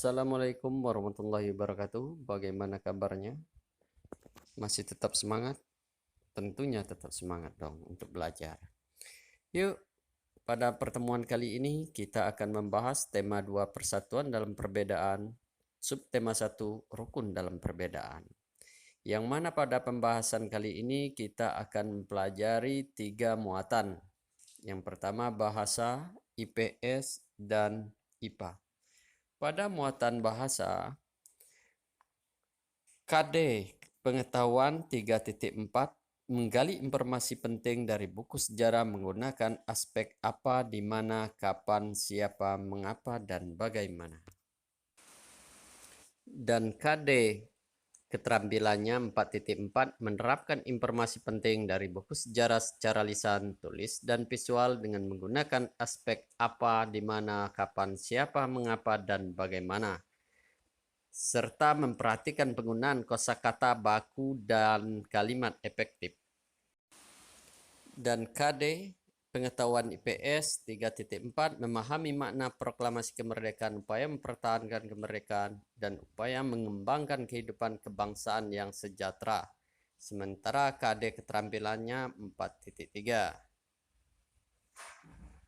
Assalamualaikum warahmatullahi wabarakatuh. Bagaimana kabarnya? Masih tetap semangat? Tentunya tetap semangat dong untuk belajar. Yuk, pada pertemuan kali ini kita akan membahas tema 2 persatuan dalam perbedaan, subtema 1 rukun dalam perbedaan. Yang mana pada pembahasan kali ini kita akan mempelajari 3 muatan. Yang pertama bahasa, IPS, dan IPA. Pada muatan bahasa, KD Pengetahuan 3.4 menggali informasi penting dari buku sejarah menggunakan aspek apa, di mana, kapan, siapa, mengapa, dan bagaimana. Dan KD keterampilannya 4.4 menerapkan informasi penting dari buku sejarah secara lisan, tulis, dan visual dengan menggunakan aspek apa, di mana, kapan, siapa, mengapa, dan bagaimana, serta memperhatikan penggunaan kosakata baku dan kalimat efektif. Dan KD Pengetahuan IPS 3.4 memahami makna proklamasi kemerdekaan, upaya mempertahankan kemerdekaan, dan upaya mengembangkan kehidupan kebangsaan yang sejahtera. Sementara KD keterampilannya 4.3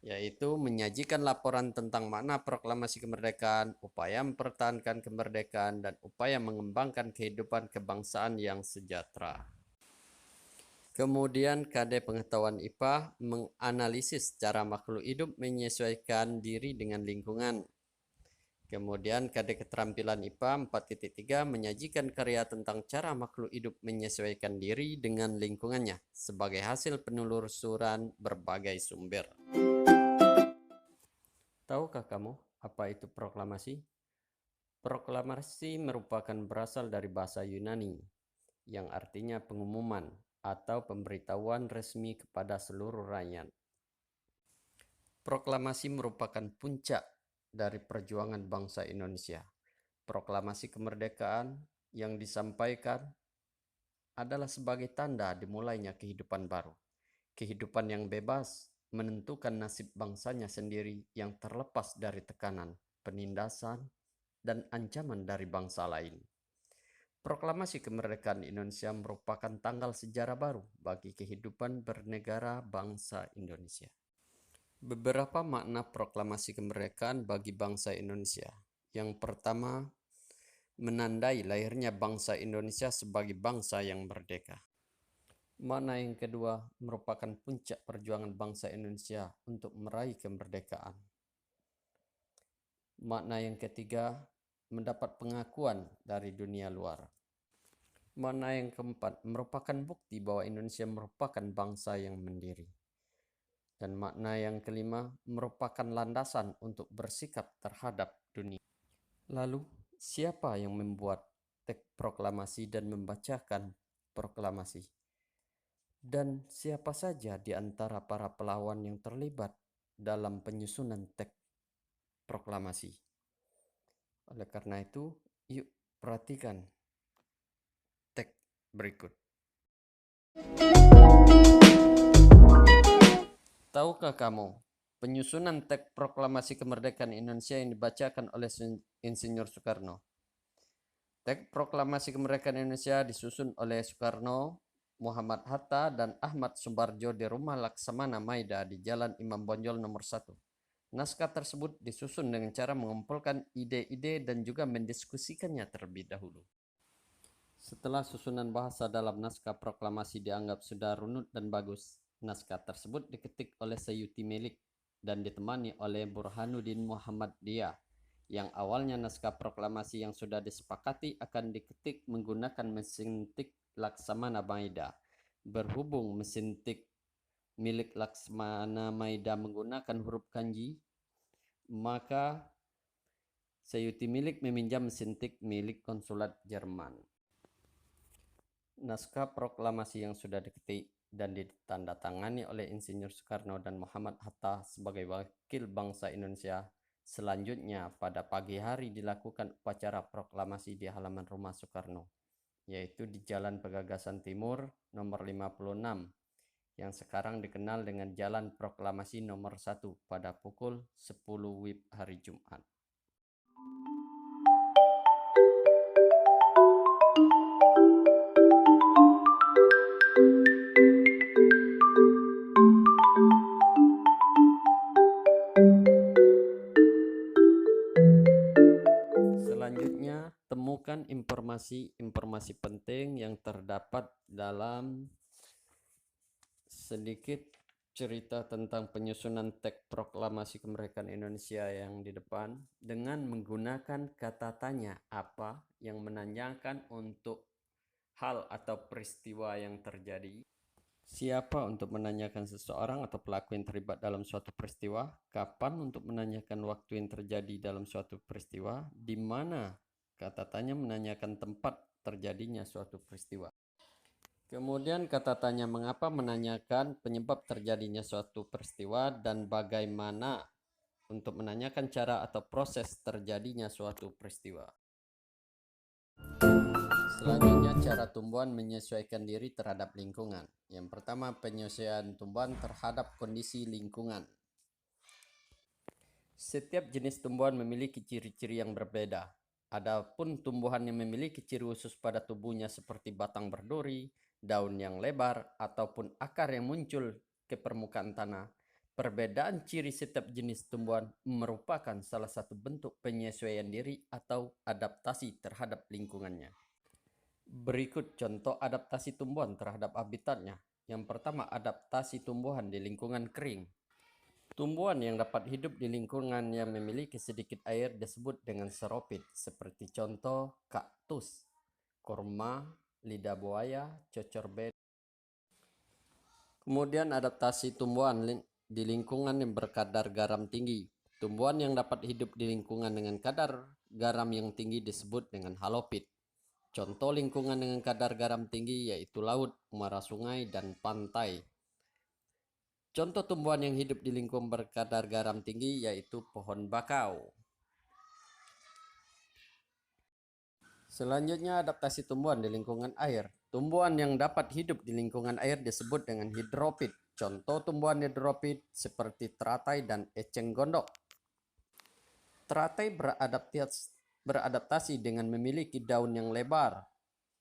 yaitu menyajikan laporan tentang makna proklamasi kemerdekaan, upaya mempertahankan kemerdekaan, dan upaya mengembangkan kehidupan kebangsaan yang sejahtera. Kemudian KD Pengetahuan IPA menganalisis cara makhluk hidup menyesuaikan diri dengan lingkungan. Kemudian KD Keterampilan IPA 4.3 menyajikan karya tentang cara makhluk hidup menyesuaikan diri dengan lingkungannya sebagai hasil penelusuran berbagai sumber. Tahukah kamu apa itu proklamasi? Proklamasi merupakan berasal dari bahasa Yunani yang artinya pengumuman atau pemberitahuan resmi kepada seluruh rakyat. Proklamasi merupakan puncak dari perjuangan bangsa Indonesia. Proklamasi kemerdekaan yang disampaikan adalah sebagai tanda dimulainya kehidupan baru. Kehidupan yang bebas menentukan nasib bangsanya sendiri yang terlepas dari tekanan, penindasan, dan ancaman dari bangsa lain. Proklamasi kemerdekaan Indonesia merupakan tanggal sejarah baru bagi kehidupan bernegara bangsa Indonesia. Beberapa makna proklamasi kemerdekaan bagi bangsa Indonesia. Yang pertama, menandai lahirnya bangsa Indonesia sebagai bangsa yang merdeka. Makna yang kedua merupakan puncak perjuangan bangsa Indonesia untuk meraih kemerdekaan. Makna yang ketiga, mendapat pengakuan dari dunia luar. Makna yang keempat, merupakan bukti bahwa Indonesia merupakan bangsa yang mandiri. Dan makna yang kelima, merupakan landasan untuk bersikap terhadap dunia. Lalu, siapa yang membuat teks proklamasi dan membacakan proklamasi? Dan siapa saja di antara para pahlawan yang terlibat dalam penyusunan teks proklamasi? Oleh karena itu, yuk perhatikan teks berikut. Tahukah kamu, penyusunan teks proklamasi kemerdekaan Indonesia yang dibacakan oleh Insinyur Soekarno? Teks proklamasi kemerdekaan Indonesia disusun oleh Soekarno, Muhammad Hatta, dan Ahmad Subarjo di Rumah Laksamana Maida di Jalan Imam Bonjol nomor 1. Naskah tersebut disusun dengan cara mengumpulkan ide-ide dan juga mendiskusikannya terlebih dahulu. Setelah susunan bahasa dalam naskah proklamasi dianggap sudah runut dan bagus, naskah tersebut diketik oleh Sayuti Milik dan ditemani oleh Burhanuddin Muhammadiyah. Yang awalnya naskah proklamasi yang sudah disepakati akan diketik menggunakan mesin tik Laksamana Maida. Berhubung mesin tik milik Laksamana Maida menggunakan huruf kanji, maka Sayuti Milik meminjam mesin tik milik konsulat Jerman. Naskah proklamasi yang sudah diketik dan ditandatangani oleh Insinyur Soekarno dan Muhammad Hatta sebagai wakil bangsa Indonesia. Selanjutnya pada pagi hari dilakukan upacara proklamasi di halaman rumah Soekarno, yaitu di Jalan Pegagasan Timur nomor 56, yang sekarang dikenal dengan Jalan Proklamasi nomor 1 pada pukul 10 WIB hari Jumat. informasi-informasi penting yang terdapat dalam sedikit cerita tentang penyusunan teks proklamasi kemerdekaan Indonesia yang di depan dengan menggunakan kata tanya apa yang menanyakan untuk hal atau peristiwa yang terjadi. Siapa untuk menanyakan seseorang atau pelaku yang terlibat dalam suatu peristiwa? Kapan untuk menanyakan waktu yang terjadi dalam suatu peristiwa? Di mana? Kata tanya menanyakan tempat terjadinya suatu peristiwa. Kemudian kata tanya mengapa menanyakan penyebab terjadinya suatu peristiwa dan bagaimana untuk menanyakan cara atau proses terjadinya suatu peristiwa. Selanjutnya cara tumbuhan menyesuaikan diri terhadap lingkungan. Yang pertama, penyesuaian tumbuhan terhadap kondisi lingkungan. Setiap jenis tumbuhan memiliki ciri-ciri yang berbeda. Adapun tumbuhan yang memiliki ciri khusus pada tubuhnya seperti batang berduri, daun yang lebar, ataupun akar yang muncul ke permukaan tanah. Perbedaan ciri setiap jenis tumbuhan merupakan salah satu bentuk penyesuaian diri atau adaptasi terhadap lingkungannya. Berikut contoh adaptasi tumbuhan terhadap habitatnya. Yang pertama, adaptasi tumbuhan di lingkungan kering. Tumbuhan yang dapat hidup di lingkungan yang memiliki sedikit air disebut dengan seropit, seperti contoh kaktus, kurma, lidah buaya, cocor bed. Kemudian adaptasi tumbuhan di lingkungan yang berkadar garam tinggi. Tumbuhan yang dapat hidup di lingkungan dengan kadar garam yang tinggi disebut dengan halopit. Contoh lingkungan dengan kadar garam tinggi yaitu laut, muara sungai, dan pantai. Contoh tumbuhan yang hidup di lingkungan berkadar garam tinggi yaitu pohon bakau. Selanjutnya adaptasi tumbuhan di lingkungan air. Tumbuhan yang dapat hidup di lingkungan air disebut dengan hidropit. Contoh tumbuhan hidropit seperti teratai dan eceng gondok. Teratai beradaptasi dengan memiliki daun yang lebar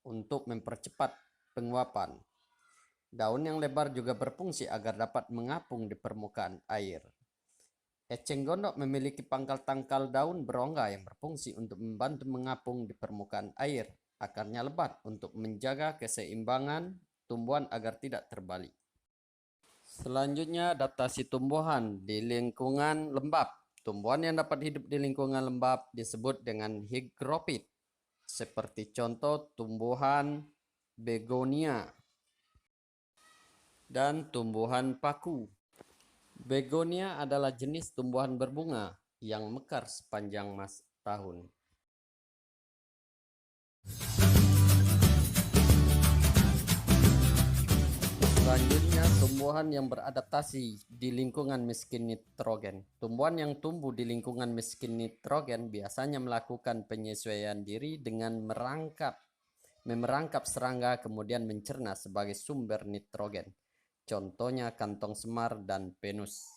untuk mempercepat penguapan. Daun yang lebar juga berfungsi agar dapat mengapung di permukaan air. Eceng gondok memiliki pangkal-tangkal daun berongga yang berfungsi untuk membantu mengapung di permukaan air. Akarnya lebat untuk menjaga keseimbangan tumbuhan agar tidak terbalik. Selanjutnya adaptasi tumbuhan di lingkungan lembab. Tumbuhan yang dapat hidup di lingkungan lembab disebut dengan higropit. Seperti contoh tumbuhan begonia dan tumbuhan paku. Begonia adalah jenis tumbuhan berbunga yang mekar sepanjang tahun. Selanjutnya, tumbuhan yang beradaptasi di lingkungan miskin nitrogen. Tumbuhan yang tumbuh di lingkungan miskin nitrogen biasanya melakukan penyesuaian diri dengan memerangkap serangga kemudian mencerna sebagai sumber nitrogen. Contohnya kantong semar dan penus.